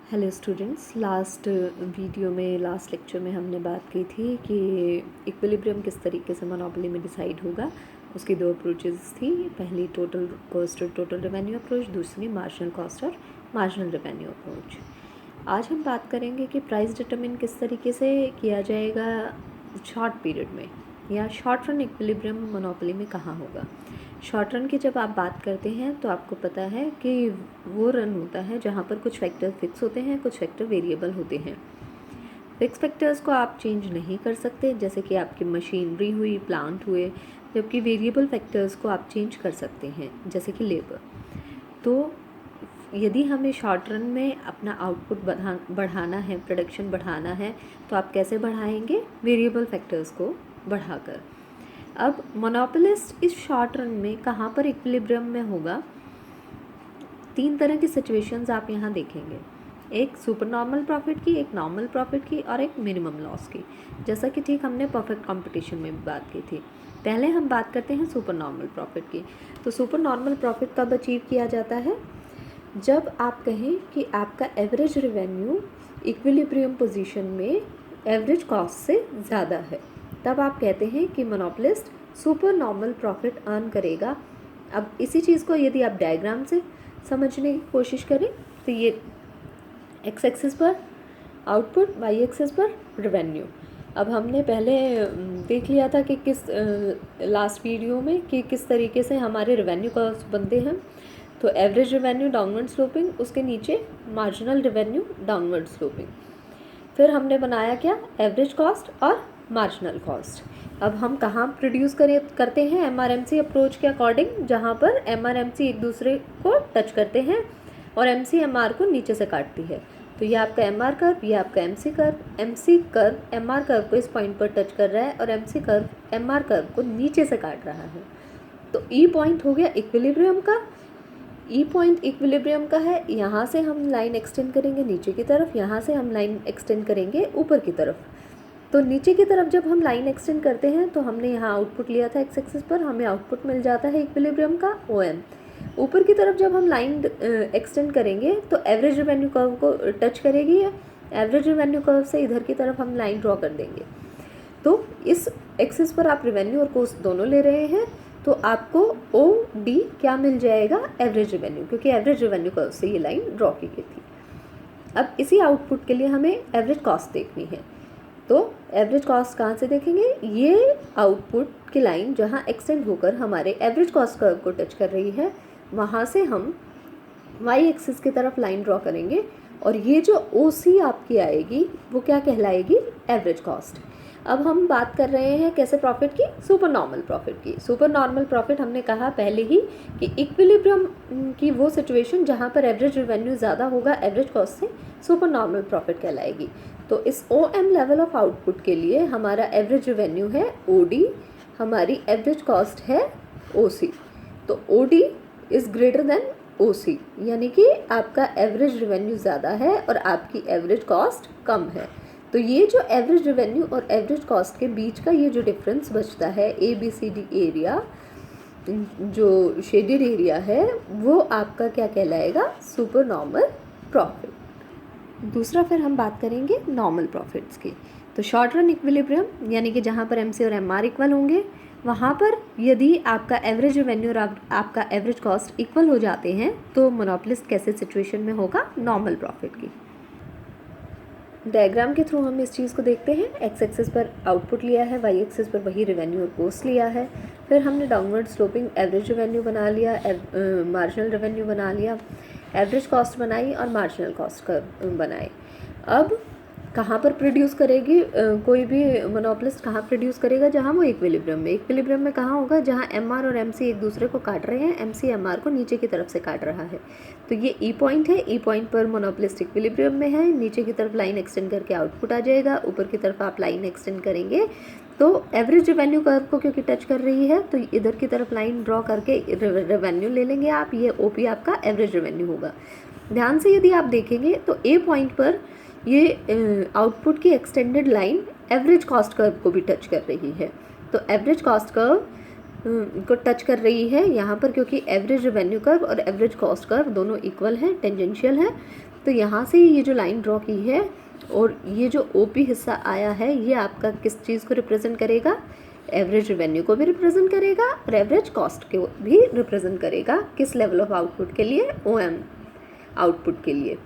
Hello students, last lecture में हमने बात की थी कि इक्विलिब्रियम किस तरीके से मोनोपोली में डिसाइड होगा। उसकी दो अप्रोचेस थी, पहली टोटल कॉस्ट और टोटल रेवेन्यू अप्रोच, दूसरी मार्जिनल कॉस्ट और मार्जिनल रेवेन्यू अप्रोच। आज हम बात करेंगे कि प्राइस डिटरमिन किस तरीके से किया जाएगा शॉर्ट पीरियड में, या शॉर्ट रन इक्विलिब्रियम मोनोपोली में कहाँ होगा। शॉर्ट रन की जब आप बात करते हैं तो आपको पता है कि वो रन होता है जहाँ पर कुछ फैक्टर फिक्स होते हैं, कुछ फैक्टर वेरिएबल होते हैं। फिक्स फैक्टर्स को आप चेंज नहीं कर सकते, जैसे कि आपकी मशीनरी हुई, प्लांट हुए, जबकि वेरिएबल फैक्टर्स को आप चेंज कर सकते हैं, जैसे कि लेबर। तो यदि हमें शॉर्ट रन में अपना आउटपुट बढ़ाना है, प्रोडक्शन बढ़ाना है, तो आप कैसे बढ़ाएंगे? वेरिएबल फैक्टर्स को बढ़ाकर। अब मोनोपोलिस्ट इस शॉर्ट रन में कहाँ पर इक्विलिब्रियम में होगा? तीन तरह की सिचुएशंस आप यहाँ देखेंगे, एक सुपर नॉर्मल प्रॉफिट की, एक नॉर्मल प्रॉफिट की और एक मिनिमम लॉस की। जैसा कि ठीक हमने परफेक्ट कंपटीशन में भी बात की थी। पहले हम बात करते हैं सुपर नॉर्मल प्रॉफिट की। तो सुपर नॉर्मल प्रॉफिट कब अचीव किया जाता है? जब आप कहें कि आपका एवरेज रेवेन्यू इक्विलिब्रियम पोजीशन में एवरेज कॉस्ट से ज़्यादा है, तब आप कहते हैं कि monopolist super normal profit earn करेगा। अब इसी चीज़ को यदि आप डायग्राम से समझने की कोशिश करें तो ये एक्स एक्सिस पर आउटपुट, वाई एक्सिस पर रेवेन्यू। अब हमने पहले देख लिया था कि लास्ट वीडियो में कि किस तरीके से हमारे रेवेन्यू कॉस्ट बनते हैं। तो एवरेज रेवेन्यू डाउनवर्ड स्लोपिंग, उसके नीचे मार्जिनल रेवेन्यू डाउनवर्ड स्लोपिंग। फिर हमने बनाया क्या? एवरेज कॉस्ट और मार्जिनल कॉस्ट। अब हम कहाँ प्रोड्यूस करते हैं? एमआरएमसी अप्रोच के अकॉर्डिंग, जहाँ पर एमआरएमसी एक दूसरे को टच करते हैं और एमसी एमआर को नीचे से काटती है। तो ये आपका एमआर कर्व, ये आपका MC curve. MC curve MR curve को इस पॉइंट पर टच कर रहा है और एमसी कर्व एमआर कर्व को नीचे से काट रहा है। तो ई पॉइंट हो गया इक्विलिब्रियम का। ई पॉइंट इक्विलिब्रियम का है, यहाँ से हम लाइन एक्सटेंड करेंगे नीचे की तरफ, यहाँ से हम लाइन एक्सटेंड करेंगे ऊपर की तरफ। तो नीचे की तरफ जब हम लाइन एक्सटेंड करते हैं तो हमने यहाँ आउटपुट लिया था एक्स एक्सिस पर, हमें आउटपुट मिल जाता है इक्विलिब्रियम का OM। ऊपर की तरफ जब हम लाइन एक्सटेंड करेंगे तो एवरेज रेवेन्यू कर्व को टच करेगी, या एवरेज रेवेन्यू कर्व से इधर की तरफ हम लाइन ड्रॉ कर देंगे। तो इस एक्सिस पर आप रेवेन्यू और कॉस्ट दोनों ले रहे हैं, तो आपको OD क्या मिल जाएगा? एवरेज रेवेन्यू, क्योंकि एवरेज रेवेन्यू कर्व से ये लाइन ड्रॉ की गई थी। अब इसी आउटपुट के लिए हमें एवरेज कॉस्ट देखनी है। तो एवरेज कॉस्ट कहाँ से देखेंगे? ये आउटपुट की लाइन जहाँ एक्सटेंड होकर हमारे एवरेज कॉस्ट कर्व को टच कर रही है, वहाँ से हम वाई एक्सिस की तरफ लाइन ड्रॉ करेंगे और ये जो OC आपकी आएगी वो क्या कहलाएगी? Average cost. अब हम बात कर रहे हैं कैसे प्रॉफिट की? सुपर नॉर्मल प्रॉफिट की। सुपर नॉर्मल प्रॉफिट हमने कहा पहले ही कि इक्विलिब्रियम की वो सिचुएशन जहाँ पर एवरेज रेवेन्यू ज़्यादा होगा एवरेज कॉस्ट से, सुपर नॉर्मल प्रॉफिट कहलाएगी। तो इस OM लेवल ऑफ आउटपुट के लिए हमारा एवरेज रेवेन्यू है OD, हमारी एवरेज कॉस्ट है OC। तो OD is greater than OC, यानी कि आपका एवरेज रेवेन्यू ज़्यादा है और आपकी एवरेज कॉस्ट कम है। तो ये जो एवरेज रेवेन्यू और एवरेज कॉस्ट के बीच का ये जो डिफरेंस बचता है, ABCD एरिया, जो शेडेड एरिया है, वो आपका क्या कहलाएगा? Super normal profit. दूसरा फिर हम बात करेंगे नॉर्मल प्रॉफिट्स की। तो शॉर्ट रन इक्विलिब्रियम, यानी कि जहाँ पर MC और MR इक्वल होंगे, वहाँ पर यदि आपका एवरेज रेवेन्यू और आपका एवरेज कॉस्ट इक्वल हो जाते हैं तो मोनोपोलिस्ट कैसे सिचुएशन में होगा? नॉर्मल प्रॉफिट की। डायग्राम के थ्रू हम इस चीज़ को देखते हैं। एक्स एक्सिस पर आउटपुट लिया है, वाई एक्सिस पर वही रेवेन्यू और कॉस्ट लिया है। फिर हमने डाउनवर्ड स्लोपिंग एवरेज रेवेन्यू बना लिया, मार्जिनल रेवेन्यू बना लिया, एवरेज कॉस्ट बनाई और मार्जिनल कॉस्ट कर बनाए। अब कहाँ पर प्रोड्यूस करेगी कोई भी मोनोपोलिस्ट? कहाँ प्रोड्यूस करेगा? जहाँ वो इक्विलिब्रियम में। इक्विलिब्रियम में कहाँ होगा? जहाँ MR और MC एक दूसरे को काट रहे हैं, MC MR को नीचे की तरफ से काट रहा है। तो ये ई पॉइंट है, ई पॉइंट पर मोनोपोलिस्ट इक्विलिब्रियम में है। नीचे की तरफ लाइन एक्सटेंड करके आउटपुट आ जाएगा, ऊपर की तरफ आप लाइन एक्सटेंड करेंगे तो एवरेज रेवेन्यू कर्व को क्योंकि टच कर रही है तो इधर की तरफ लाइन ड्रॉ करके रेवेन्यू ले लेंगे आप। ये OP आपका एवरेज रेवेन्यू होगा। ध्यान से यदि आप देखेंगे तो ए पॉइंट पर ये आउटपुट की extended line average cost curve को भी टच कर रही है। तो एवरेज कॉस्ट कर्व को टच कर रही है यहाँ पर, क्योंकि एवरेज रेवेन्यू कर्व और एवरेज कॉस्ट कर्व दोनों इक्वल हैं, टेंजेंशियल है। तो तो यहाँ से ये जो लाइन ड्रॉ की है और ये जो ओपी हिस्सा आया है ये आपका किस चीज़ को रिप्रेजेंट करेगा, एवरेज रेवेन्यू को भी रिप्रेजेंट करेगा और एवरेज कॉस्ट को भी रिप्रेजेंट करेगा। किस लेवल ऑफ आउटपुट के लिए, ओएम आउटपुट के लिए।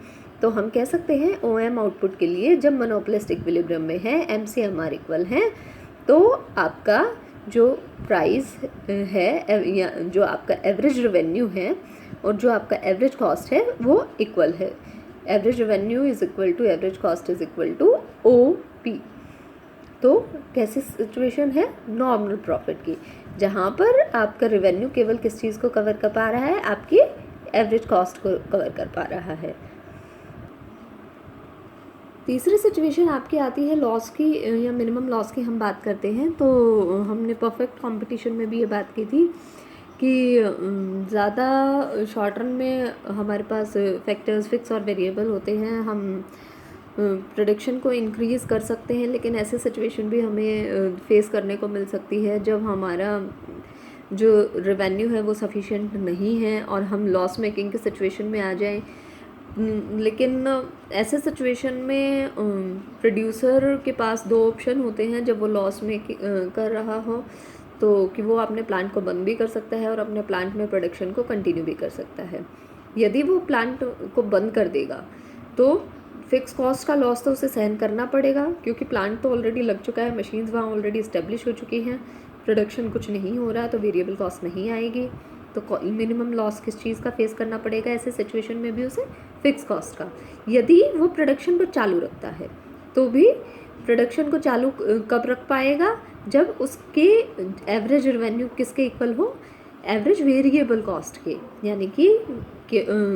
तो हम कह सकते हैं ओएम आउटपुट के लिए जब मोनोपोलिस्ट इक्विलिब्रियम में है, एमसीएमआर इक्वल है, तो आपका जो प्राइस है या जो आपका एवरेज रेवेन्यू है और जो आपका एवरेज कॉस्ट है वो इक्वल है। Average revenue is equal to average cost is equal to OP. तो कैसी सिचुएशन है, नॉमिनल प्रॉफिट की, जहाँ पर आपका रेवेन्यू केवल किस चीज़ को कवर कर पा रहा है, आपकी एवरेज कॉस्ट को कवर कर पा रहा है। तीसरी सिचुएशन आपकी आती है लॉस की या मिनिमम लॉस की हम बात करते हैं। तो हमने परफेक्ट कंपटीशन में भी ये बात की थी कि ज़्यादा शॉर्ट रन में हमारे पास फैक्टर्स फिक्स और वेरिएबल होते हैं, हम प्रोडक्शन को इंक्रीज़ कर सकते हैं, लेकिन ऐसे सिचुएशन भी हमें फेस करने को मिल सकती है जब हमारा जो रेवेन्यू है वो सफिशिएंट नहीं है और हम लॉस मेकिंग की सिचुएशन में आ जाएं। लेकिन ऐसे सिचुएशन में प्रोड्यूसर के पास दो ऑप्शन होते हैं जब वो लॉस में कर रहा हो, तो कि वो अपने प्लांट को बंद भी कर सकता है और अपने प्लांट में प्रोडक्शन को कंटिन्यू भी कर सकता है। यदि वो प्लांट को बंद कर देगा तो फिक्स कॉस्ट का लॉस तो उसे सहन करना पड़ेगा, क्योंकि प्लांट तो ऑलरेडी लग चुका है, मशीन्स वहाँ ऑलरेडी इस्टेब्लिश हो चुकी हैं, प्रोडक्शन कुछ नहीं हो रहा, तो वेरिएबल कॉस्ट नहीं आएगी। तो मिनिमम लॉस किस चीज़ का फेस करना पड़ेगा ऐसे सिचुएशन में भी उसे, फिक्स कॉस्ट का। यदि वो प्रोडक्शन को चालू रखता है तो भी प्रोडक्शन को चालू कब रख पाएगा, जब उसके एवरेज रेवेन्यू किसके इक्वल हो, एवरेज वेरिएबल कॉस्ट के, यानी कि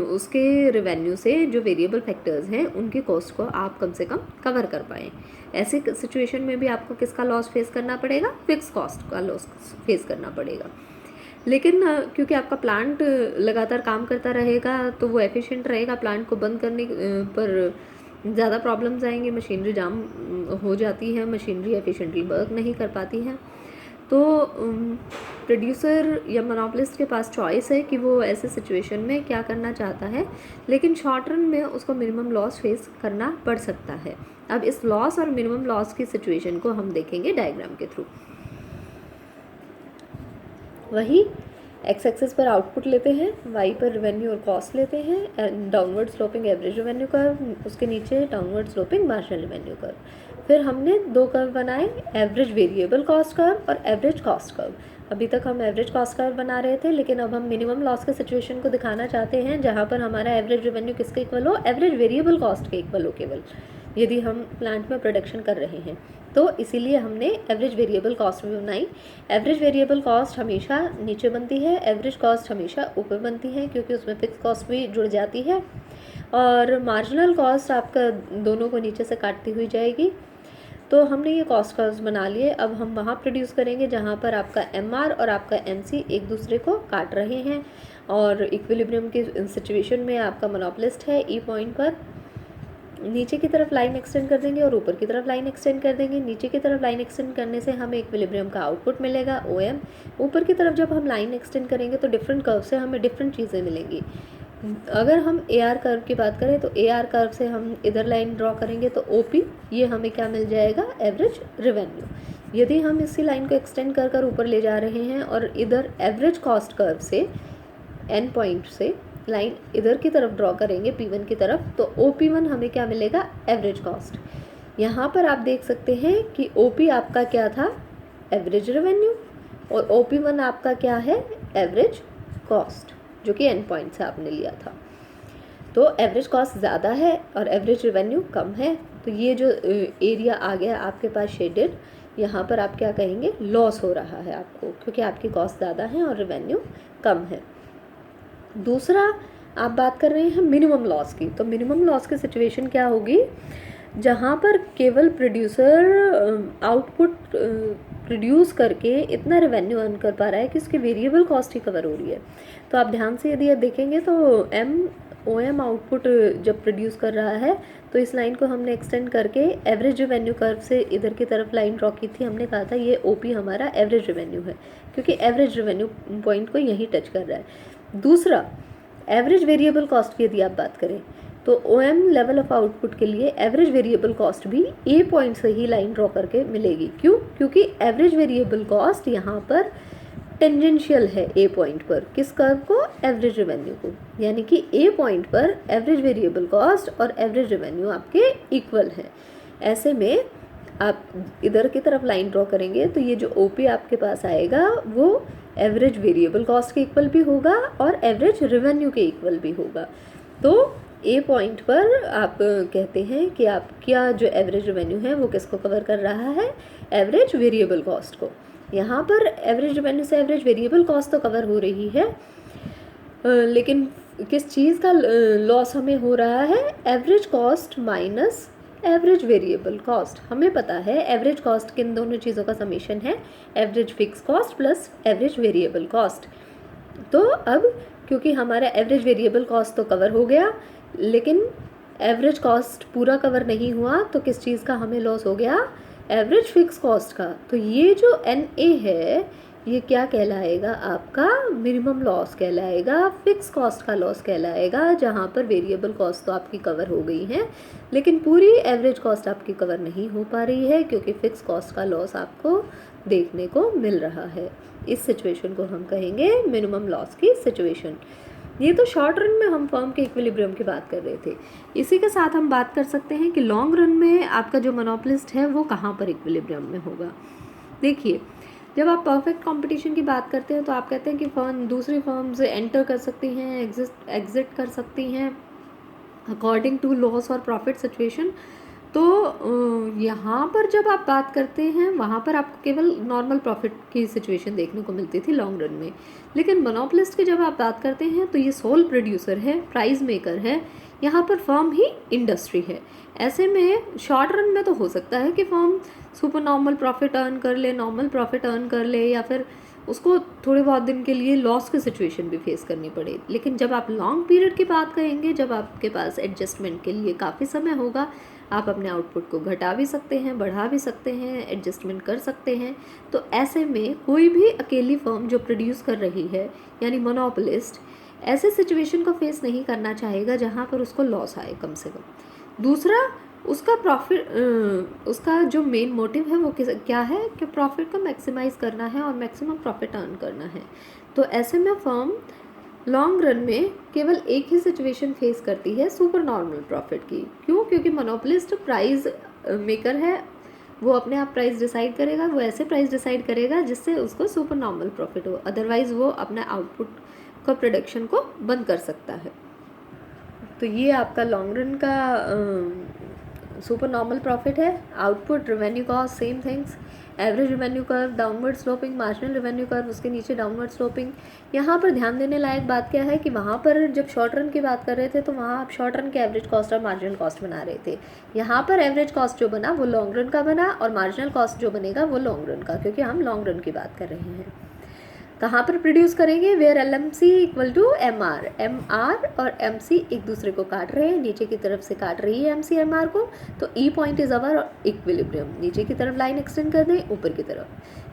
उसके रेवेन्यू से जो वेरिएबल फैक्टर्स हैं उनके कॉस्ट को आप कम से कम कवर कर पाएँ। ऐसे सिचुएशन में भी आपको किसका लॉस फेस करना पड़ेगा, फिक्स कॉस्ट का लॉस फेस करना पड़ेगा। लेकिन क्योंकि आपका प्लांट लगातार काम करता रहेगा तो वो एफिशिएंट रहेगा, प्लांट को बंद करने पर ज़्यादा प्रॉब्लम्स आएंगी, मशीनरी जाम हो जाती है, मशीनरी एफिशिएंटली वर्क नहीं कर पाती है। तो प्रोड्यूसर या मोनोपोलिस्ट के पास चॉइस है कि वो ऐसे सिचुएशन में क्या करना चाहता है, लेकिन शॉर्ट रन में उसको मिनिमम लॉस फेस करना पड़ सकता है। अब इस लॉस और मिनिमम लॉस की सिचुएशन को हम देखेंगे डायग्राम के थ्रू। वही एक्स एक्सिस पर आउटपुट लेते हैं, वाई पर रेवेन्यू और कॉस्ट लेते हैं, downward sloping average revenue curve, उसके नीचे downward sloping marginal revenue curve. फिर हमने दो कर्व बनाए, एवरेज वेरिएबल कॉस्ट कर्व और एवरेज कॉस्ट कर्व। अभी तक हम एवरेज कॉस्ट कर्व बना रहे थे, लेकिन अब हम मिनिमम लॉस के सिचुएशन को दिखाना चाहते हैं जहाँ पर हमारा एवरेज रेवेन्यू किसके इक्वल हो, एवरेज वेरिएबल कॉस्ट के इक्वल हो केवल, यदि हम प्लांट में प्रोडक्शन कर रहे हैं। तो इसीलिए हमने एवरेज वेरिएबल कॉस्ट भी बनाई। एवरेज वेरिएबल कॉस्ट हमेशा नीचे बनती है, एवरेज कॉस्ट हमेशा ऊपर बनती है, क्योंकि उसमें फिक्स कॉस्ट भी जुड़ जाती है, और मार्जिनल कॉस्ट आपका दोनों को नीचे से काटती हुई जाएगी। तो हमने ये कॉस्ट कर्व्स बना लिए। अब हम वहाँ प्रोड्यूस करेंगे जहाँ पर आपका एमआर और आपका एमसी एक दूसरे को काट रहे हैं, और इक्विलिब्रियम की सिचुएशन में आपका मोनोपोलिस्ट है ई पॉइंट पर नीचे की तरफ लाइन एक्सटेंड कर देंगे और ऊपर की तरफ लाइन एक्सटेंड कर देंगे। नीचे की तरफ लाइन एक्सटेंड करने से हमें इक्विलिब्रियम का आउटपुट मिलेगा ओएम। ऊपर की तरफ जब हम लाइन एक्सटेंड करेंगे तो डिफरेंट कर्व से हमें डिफरेंट चीज़ें मिलेंगी। अगर हम एआर कर्व की बात करें तो एआर कर्व से हम इधर लाइन ड्रॉ करेंगे तो ओपी, ये हमें क्या मिल जाएगा, एवरेज रेवेन्यू। यदि हम इसी लाइन को एक्सटेंड कर कर ऊपर ले जा रहे हैं और इधर एवरेज कॉस्ट कर्व से एन पॉइंट से लाइन इधर की तरफ ड्रॉ करेंगे P1 की तरफ, तो OP1 हमें क्या मिलेगा, एवरेज कॉस्ट। यहाँ पर आप देख सकते हैं कि OP आपका क्या था, एवरेज रेवेन्यू, और OP1 आपका क्या है, एवरेज कॉस्ट, जो कि एंड पॉइंट से आपने लिया था। तो एवरेज कॉस्ट ज़्यादा है और एवरेज रेवेन्यू कम है, तो ये जो एरिया आ गया आपके पास शेडेड, यहाँ पर आप क्या कहेंगे, लॉस हो रहा है आपको, क्योंकि आपकी कॉस्ट ज़्यादा है और रेवेन्यू कम है। दूसरा आप बात कर रहे हैं मिनिमम लॉस की, तो मिनिमम लॉस की सिचुएशन क्या होगी, जहाँ पर केवल प्रोड्यूसर आउटपुट प्रोड्यूस करके इतना रेवेन्यू अर्न कर पा रहा है कि उसकी वेरिएबल कॉस्ट ही कवर हो रही है। तो आप ध्यान से यदि देखेंगे तो OM आउटपुट जब प्रोड्यूस कर रहा है तो इस लाइन को हमने एक्सटेंड करके एवरेज रेवेन्यू कर्व से इधर की तरफ लाइन ड्रॉ की थी। हमने कहा था ये OP हमारा एवरेज रेवेन्यू है, क्योंकि एवरेज रेवेन्यू पॉइंट को यहीं टच कर रहा है। दूसरा एवरेज वेरिएबल कॉस्ट की यदि आप बात करें तो OM लेवल ऑफ आउटपुट के लिए एवरेज वेरिएबल कॉस्ट भी ए पॉइंट से ही लाइन ड्रॉ करके मिलेगी। क्यों? क्योंकि एवरेज वेरिएबल कॉस्ट यहाँ पर टेंजेंशियल है ए पॉइंट पर, किस कर्व को? एवरेज रेवेन्यू को। यानी कि ए पॉइंट पर एवरेज वेरिएबल कॉस्ट और एवरेज रेवेन्यू आपके इक्वल है। ऐसे में आप इधर की तरफ लाइन ड्रॉ करेंगे तो ये जो OP आपके पास आएगा वो एवरेज वेरिएबल कॉस्ट के इक्वल भी होगा और एवरेज रेवेन्यू के इक्वल भी होगा। तो ए पॉइंट पर आप कहते हैं कि आपका जो एवरेज रेवेन्यू है वो किसको कवर कर रहा है? एवरेज वेरिएबल कॉस्ट को। यहाँ पर एवरेज रेवेन्यू से एवरेज वेरिएबल कॉस्ट तो कवर हो रही है, लेकिन किस चीज़ का लॉस हमें हो रहा है? Average cost minus average variable cost. हमें पता है एवरेज कॉस्ट किन दोनों चीज़ों का समेशन है? Average fix cost plus average variable cost. तो अब क्योंकि हमारा एवरेज वेरिएबल कॉस्ट तो कवर हो गया, लेकिन एवरेज कॉस्ट पूरा कवर नहीं हुआ, तो किस चीज़ का हमें लॉस हो गया? एवरेज फिक्स कॉस्ट का। तो ये जो NA है ये क्या कहलाएगा? आपका मिनिमम लॉस कहलाएगा, फिक्स कॉस्ट का लॉस कहलाएगा, जहाँ पर वेरिएबल कॉस्ट तो आपकी कवर हो गई है लेकिन पूरी एवरेज कॉस्ट आपकी कवर नहीं हो पा रही है क्योंकि फिक्स कॉस्ट का लॉस आपको देखने को मिल रहा है। इस सिचुएशन को हम कहेंगे मिनिमम लॉस की सिचुएशन। ये तो शॉर्ट रन में हम फर्म के इक्विलिब्रियम की बात कर रहे थे। इसी के साथ हम बात कर सकते हैं कि लॉन्ग रन में आपका जो मोनोपोलिस्ट है वो कहाँ पर इक्विलिब्रियम में होगा। देखिए, जब आप परफेक्ट कंपटीशन की बात करते हैं तो आप कहते हैं कि फर्म दूसरी फर्म्स एंटर कर सकती हैं, एग्जिट कर सकती हैं अकॉर्डिंग टू लॉस और प्रॉफिट सिचुएशन। तो यहाँ पर जब आप बात करते हैं वहाँ पर आपको केवल नॉर्मल प्रॉफिट की सिचुएशन देखने को मिलती थी लॉन्ग रन में, लेकिन मोनोपोलिस्ट की जब आप बात करते हैं तो ये सोल प्रोड्यूसर है, प्राइस मेकर है, यहाँ पर फर्म ही इंडस्ट्री है। ऐसे में शॉर्ट रन में तो हो सकता है कि firm super normal profit earn कर ले, नॉर्मल प्रॉफिट अर्न कर ले, या फिर उसको थोड़े बहुत दिन के लिए लॉस की सिचुएशन भी फेस करनी पड़े। लेकिन जब आप लॉन्ग पीरियड की बात करेंगे, जब आपके पास एडजस्टमेंट के लिए काफ़ी समय होगा, आप अपने आउटपुट को घटा भी सकते हैं, बढ़ा भी सकते हैं, एडजस्टमेंट कर सकते हैं। तो ऐसे में कोई भी अकेली फर्म जो प्रोड्यूस कर रही है यानी मोनोपोलिस्ट, ऐसे सिचुएशन को फेस नहीं करना चाहेगा जहाँ पर उसको लॉस आए कम से कम। दूसरा, उसका प्रॉफिट, उसका जो मेन मोटिव है वो क्या है कि प्रॉफिट को मैक्सिमाइज करना है और मैक्सिमम प्रॉफिट अर्न करना है। तो ऐसे में फर्म लॉन्ग रन में केवल एक ही सिचुएशन फेस करती है, सुपर नॉर्मल प्रॉफिट की। क्यों? क्योंकि मोनोपोलिस्ट प्राइस मेकर है, वो अपने आप प्राइस डिसाइड करेगा, वो ऐसे प्राइस डिसाइड करेगा जिससे उसको सुपर नॉर्मल प्रॉफिट हो, अदरवाइज वो अपने आउटपुट का प्रोडक्शन को बंद कर सकता है। तो ये आपका लॉन्ग रन का सुपर नॉर्मल प्रॉफिट है। Output, revenue cost, same things. Average revenue curve downward sloping, marginal revenue curve उसके नीचे डाउनवर्ड स्लोपिंग। यहाँ पर ध्यान देने लायक बात क्या है कि वहाँ पर जब शॉर्ट रन की बात कर रहे थे तो वहाँ आप शॉर्ट रन के एवरेज कॉस्ट और मार्जिनल कॉस्ट बना रहे थे। यहाँ पर एवरेज कॉस्ट जो बना वो लॉन्ग रन का बना और मार्जिनल कॉस्ट जो बनेगा वो लॉन्ग रन का, क्योंकि हम लॉन्ग रन की बात कर रहे हैं। कहाँ पर प्रोड्यूस करेंगे? Where LMC equal to MR, MR और MC एक दूसरे को काट रहे हैं, नीचे की तरफ से काट रही है MC MR को, तो E point is our equilibrium. नीचे की तरफ लाइन एक्सटेंड कर दें, ऊपर की तरफ,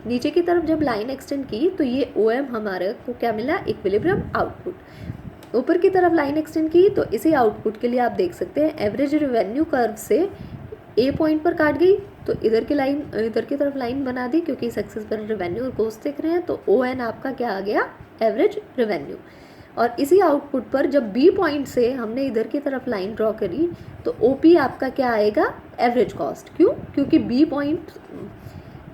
नीचे की तरफ जब लाइन एक्सटेंड की तो ये OM हमारे को क्या मिला? Equilibrium output. ऊपर की तरफ लाइन एक्सटेंड की तो इसी आउटपुट के लिए आप देख सकते हैं एवरेज रेवेन्यू कर्व से ए पॉइंट पर काट गई तो इधर की तरफ लाइन बना दी, क्योंकि इस एक्सिस पर रेवेन्यू और कॉस्ट दिख रहे हैं, तो ON आपका क्या आ गया? Average revenue. और इसी आउटपुट पर जब बी पॉइंट से हमने इधर की तरफ लाइन ड्रॉ करी तो OP आपका क्या आएगा? Average cost. क्यों? क्योंकि बी पॉइंट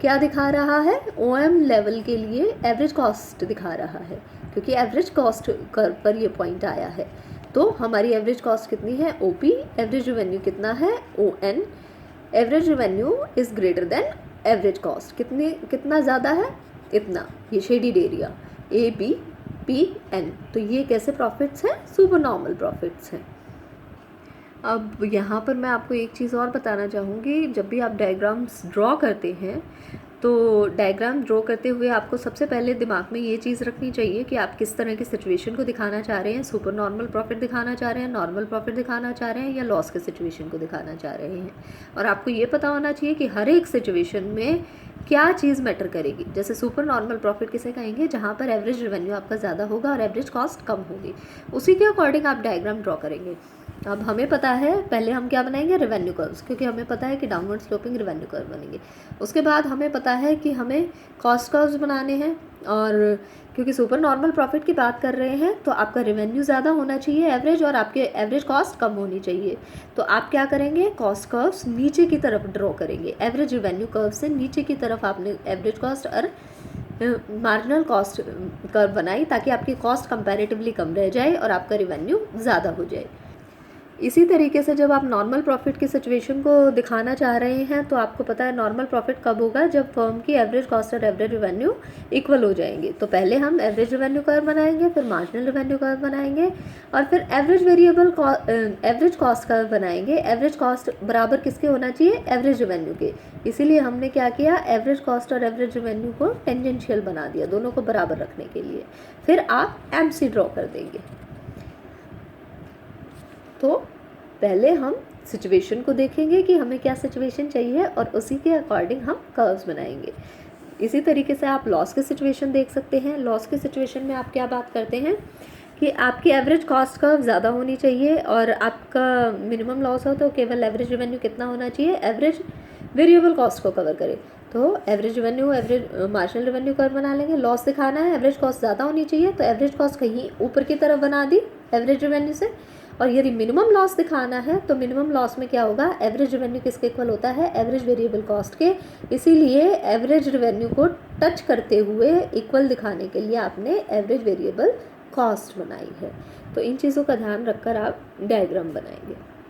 क्या दिखा रहा है? OM लेवल के लिए एवरेज कॉस्ट दिखा रहा है, क्योंकि एवरेज कॉस्ट कर्व पर ये पॉइंट आया है। तो हमारी एवरेज कॉस्ट कितनी है? OP। एवरेज रेवेन्यू कितना है? ON। Average revenue is greater than average cost. कितना ज़्यादा है? इतना। ये शेडिड एरिया ABPN। तो ये कैसे प्रॉफिट्स हैं? सुपर नॉर्मल प्रॉफिट्स हैं। अब यहाँ पर मैं आपको एक चीज़ और बताना चाहूँगी, जब भी आप डायग्राम्स ड्रॉ करते हैं तो डायग्राम ड्रॉ करते हुए आपको सबसे पहले दिमाग में ये चीज़ रखनी चाहिए कि आप किस तरह की सिचुएशन को दिखाना चाह रहे हैं। सुपर नॉर्मल प्रॉफिट दिखाना चाह रहे हैं, नॉर्मल प्रॉफिट दिखाना चाह रहे हैं, या लॉस के सिचुएशन को दिखाना चाह रहे हैं। और आपको ये पता होना चाहिए कि हर एक सिचुएशन में क्या चीज़ मैटर करेगी। जैसे सुपर नॉर्मल प्रॉफिट किसे कहेंगे? जहाँ पर एवरेज रेवेन्यू आपका ज़्यादा होगा और एवरेज कॉस्ट कम होगी। उसी के अकॉर्डिंग आप डायग्राम ड्रॉ करेंगे। अब हमें पता है, पहले हम क्या बनाएंगे, रेवेन्यू कर्व्स, क्योंकि हमें पता है कि डाउनवर्ड स्लोपिंग रेवेन्यू कर्व बनेंगे। उसके बाद हमें पता है कि हमें कॉस्ट कर्व्स बनाने हैं, और क्योंकि सुपर नॉर्मल प्रॉफिट की बात कर रहे हैं तो आपका रेवेन्यू ज़्यादा होना चाहिए एवरेज, और आपके एवरेज कॉस्ट कम होनी चाहिए। तो आप क्या करेंगे, कॉस्ट कर्व्स नीचे की तरफ ड्रॉ करेंगे, एवरेज रेवेन्यू कर्व से नीचे की तरफ आपने एवरेज कॉस्ट और मार्जिनल कॉस्ट कर्व बनाई, ताकि आपकी कॉस्ट कंपैरेटिवली कम रह जाए और आपका रेवेन्यू ज़्यादा हो जाए। इसी तरीके से जब आप नॉर्मल प्रॉफिट की सिचुएशन को दिखाना चाह रहे हैं तो आपको पता है नॉर्मल प्रॉफिट कब होगा, जब फर्म की एवरेज कॉस्ट और एवरेज रेवेन्यू इक्वल हो जाएंगे। तो पहले हम एवरेज रेवेन्यू कर्व बनाएंगे, फिर मार्जिनल रेवेन्यू कर्व बनाएंगे, और फिर एवरेज कॉस्ट कर्व बनाएंगे। एवरेज कॉस्ट बराबर किसके होना चाहिए, एवरेज रेवेन्यू के। इसीलिए हमने क्या किया, एवरेज कॉस्ट और एवरेज रेवेन्यू को टेंजेंशियल बना दिया, दोनों को बराबर रखने के लिए। फिर आप MC ड्रॉ कर देंगे। तो पहले हम सिचुएशन को देखेंगे कि हमें क्या सिचुएशन चाहिए, और उसी के अकॉर्डिंग हम कर्व्स बनाएंगे। इसी तरीके से आप लॉस की सिचुएशन देख सकते हैं। लॉस की सिचुएशन में आप क्या बात करते हैं कि आपकी एवरेज कॉस्ट कर्व ज़्यादा होनी चाहिए, और आपका मिनिमम लॉस हो तो केवल एवरेज रेवेन्यू कितना होना चाहिए, एवरेज वेरिएबल कॉस्ट को कवर करे। तो average revenue, average marginal revenue curve बना लेंगे। लॉस दिखाना है, एवरेज कॉस्ट ज़्यादा होनी चाहिए, तो एवरेज कॉस्ट कहीं ऊपर की तरफ बना दी एवरेज रेवेन्यू से। और यदि मिनिमम लॉस दिखाना है तो मिनिमम लॉस में क्या होगा, एवरेज रेवेन्यू किसके इक्वल होता है, एवरेज वेरिएबल कॉस्ट के। इसीलिए एवरेज रेवेन्यू को टच करते हुए इक्वल दिखाने के लिए आपने एवरेज वेरिएबल कॉस्ट बनाई है। तो इन चीज़ों का ध्यान रखकर आप डायग्राम बनाएंगे।